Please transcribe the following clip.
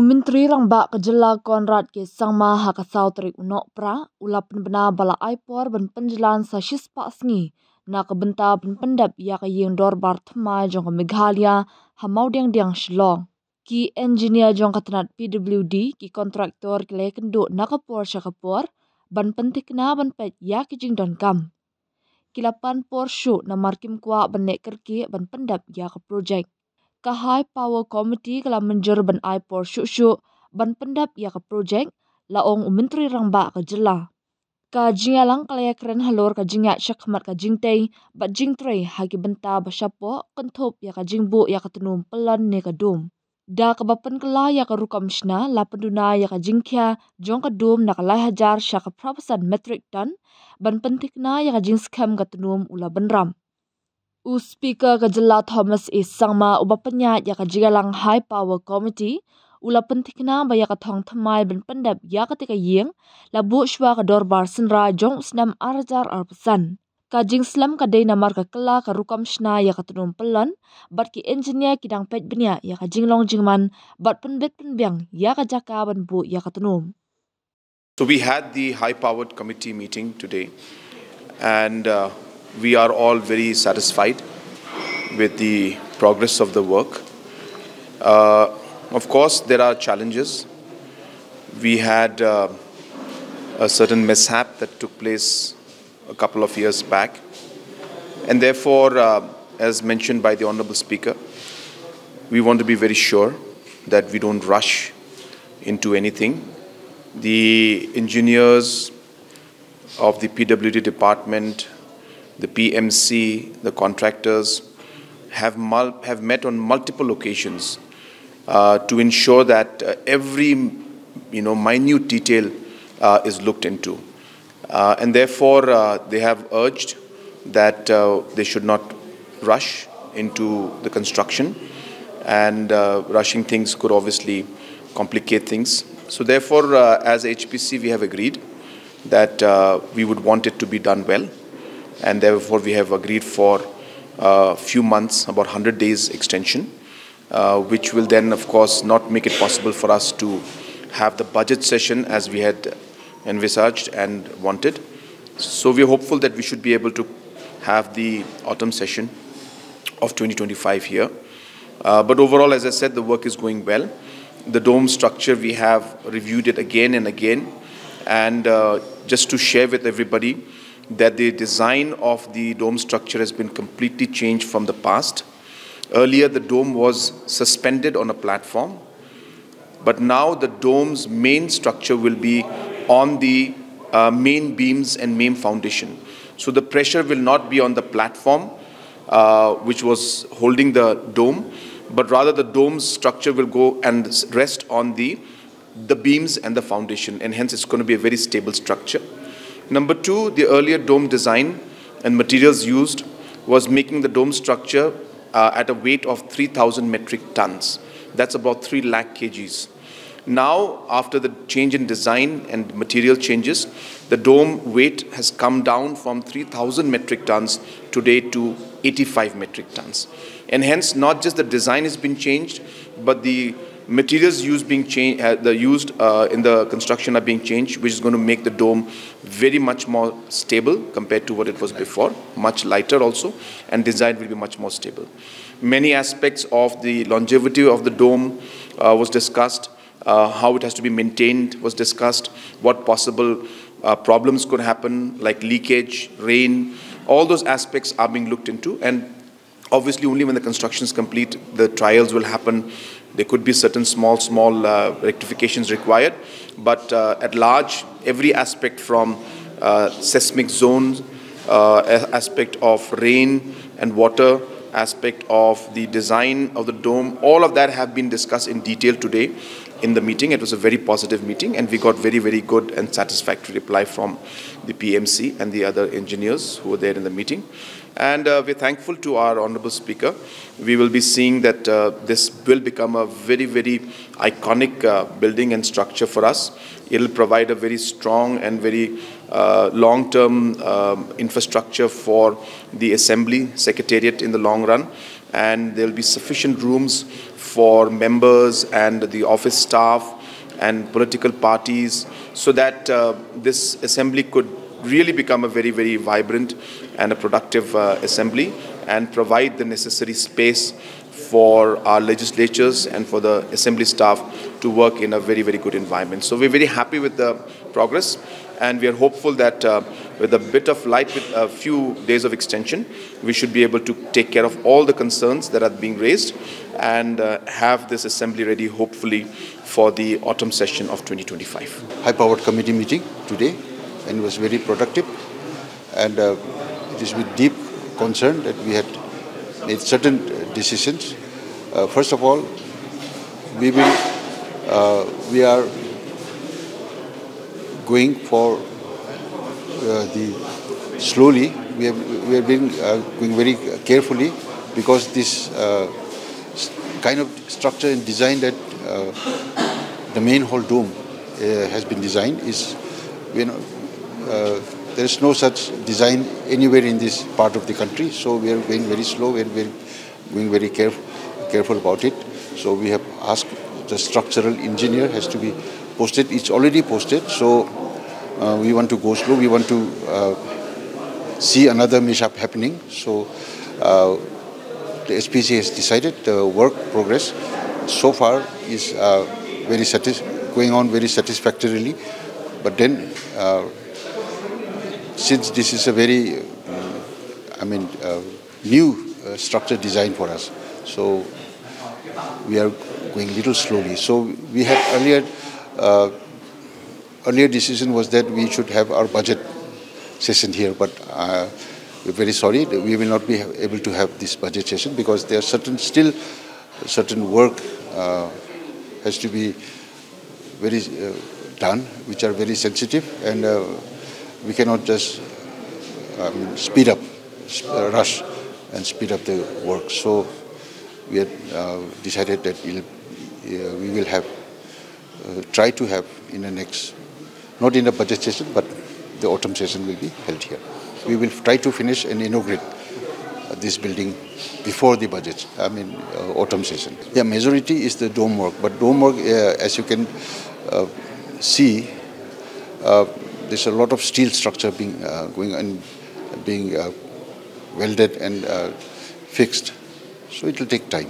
Menteri Rangba Kejela Konrad ke sangma hakasau terik unok pra ulapan bena bala aipor ben penjelan sa shispa sngi na kebenta ben pendap ya ka yeng dor bar thma jong Meghalaya hamau diang Shillong ki engineer jong katanat PWD ki kontraktor kle kendo na kapor syakapor ban pentik na ban pet ya ki jing don kam kilapan por shu na markim kwa ben nek kerki ban pendap ya ka project ka High Power Committee kala menjur ban aipor syuk ban pendap ya ka project laong Menteri Rangba Kejela. Ka jingalang kalaya keren halor ka jingat syakmat ka jingtei bat jingtrei hagi benta basyapo kentop ya ka jingbu ya ka tenum pelan ne ka dom. Da ka bapen kala ya ka rukam shna la penduna ya ka jingkya jong ka dom na kalai hajar syak ka prapasan metric ton ban pentik na ya ka jingskam ka tenum ula benram. Speaker Kejela Thomas is sangma uba penyat ya kajigalang High Power Committee ula pentikna ba ya kathong thamai ben pendap ya katika yeng labu shwa ka dorbar senra jong snam arjar arpesan kajing slam ka dei namar ka kela ka rukam shna ya katunum pelan bat ki engineer kidang pet benya ya kajing long jingman bat penbet penbyang ya kajaka ban bu ya katunum. So we had the high-powered committee meeting today, and we are all very satisfied with the progress of the work. Of course, there are challenges. We had a certain mishap that took place a couple of years back, and therefore, as mentioned by the Honourable Speaker, we want to be very sure that we don't rush into anything. The engineers of the PWD department, the PMC, the contractors have met on multiple occasions to ensure that every minute detail is looked into, and therefore they have urged that they should not rush into the construction, and rushing things could obviously complicate things. So therefore, as HPC, we have agreed that we would want it to be done well, and therefore we have agreed for a few months, about 100 days extension, which will then, of course, not make it possible for us to have the budget session as we had envisaged and wanted. So we are hopeful that we should be able to have the autumn session of 2025 here. But overall, as I said, the work is going well. The dome structure, we have reviewed it again and again, and just to share with everybody that the design of the dome structure has been completely changed from the past. Earlier, the dome was suspended on a platform, but now the dome's main structure will be on the main beams and main foundation. So the pressure will not be on the platform, which was holding the dome, but rather the dome's structure will go and rest on the beams and the foundation, and hence it's going to be a very stable structure. Number two, the earlier dome design and materials used was making the dome structure at a weight of 3,000 metric tons. That's about 3 lakh kgs. Now, after the change in design and material changes, the dome weight has come down from 3,000 metric tons today to 85 metric tons. And hence, not just the design has been changed, but the materials used in the construction are being changed, which is going to make the dome very much more stable compared to what it was before, much lighter also, and design will be much more stable. Many aspects of the longevity of the dome was discussed. How it has to be maintained was discussed, what possible problems could happen, like leakage, rain. All those aspects are being looked into, and obviously only when the construction is complete, the trials will happen. There could be certain small rectifications required, but at large, every aspect from seismic zones, aspect of rain and water, aspect of the design of the dome, all of that have been discussed in detail today in the meeting. It was a very positive meeting, and we got very, very good and satisfactory reply from the PMC and the other engineers who were there in the meeting. And we're thankful to our Honourable Speaker. We will be seeing that this will become a very, very iconic building and structure for us. It will provide a very strong and very long-term infrastructure for the assembly secretariat in the long run, and there will be sufficient rooms for members and the office staff and political parties, so that this assembly could really become a very, very vibrant and a productive assembly, and provide the necessary space for our legislatures and for the assembly staff to work in a very, very good environment. So we're very happy with the progress, and we are hopeful that with a bit of light, with a few days of extension, we should be able to take care of all the concerns that are being raised and have this assembly ready, hopefully, for the autumn session of 2025. High-powered committee meeting today, and it was very productive, and it is with deep concern that we had made certain decisions. First of all, we are going for slowly. We have been going very carefully, because this kind of structure and design that the main hall dome has been designed is, there is no such design anywhere in this part of the country. So we are going very slow. We are going very careful about it. So we have asked the structural engineer has to be posted. It's already posted. So we want to go slow. We want to see another mishap happening. So the SPC has decided the work progress so far is going on very satisfactorily. But then, since this is a very, new structure design for us, so we are going a little slowly. So we had earlier decision was that we should have our budget session here, but we're very sorry that we will not be able to have this budget session, because there are certain work has to be very done, which are very sensitive, and we cannot just rush and speed up the work. So we have decided that we will have try to have in the next, not in the budget session, but the autumn session will be held here. We will try to finish and inaugurate this building before the budget, autumn session. Yeah, majority is the dome work, but dome work, as you can see, there's a lot of steel structure being welded and fixed, so it will take time.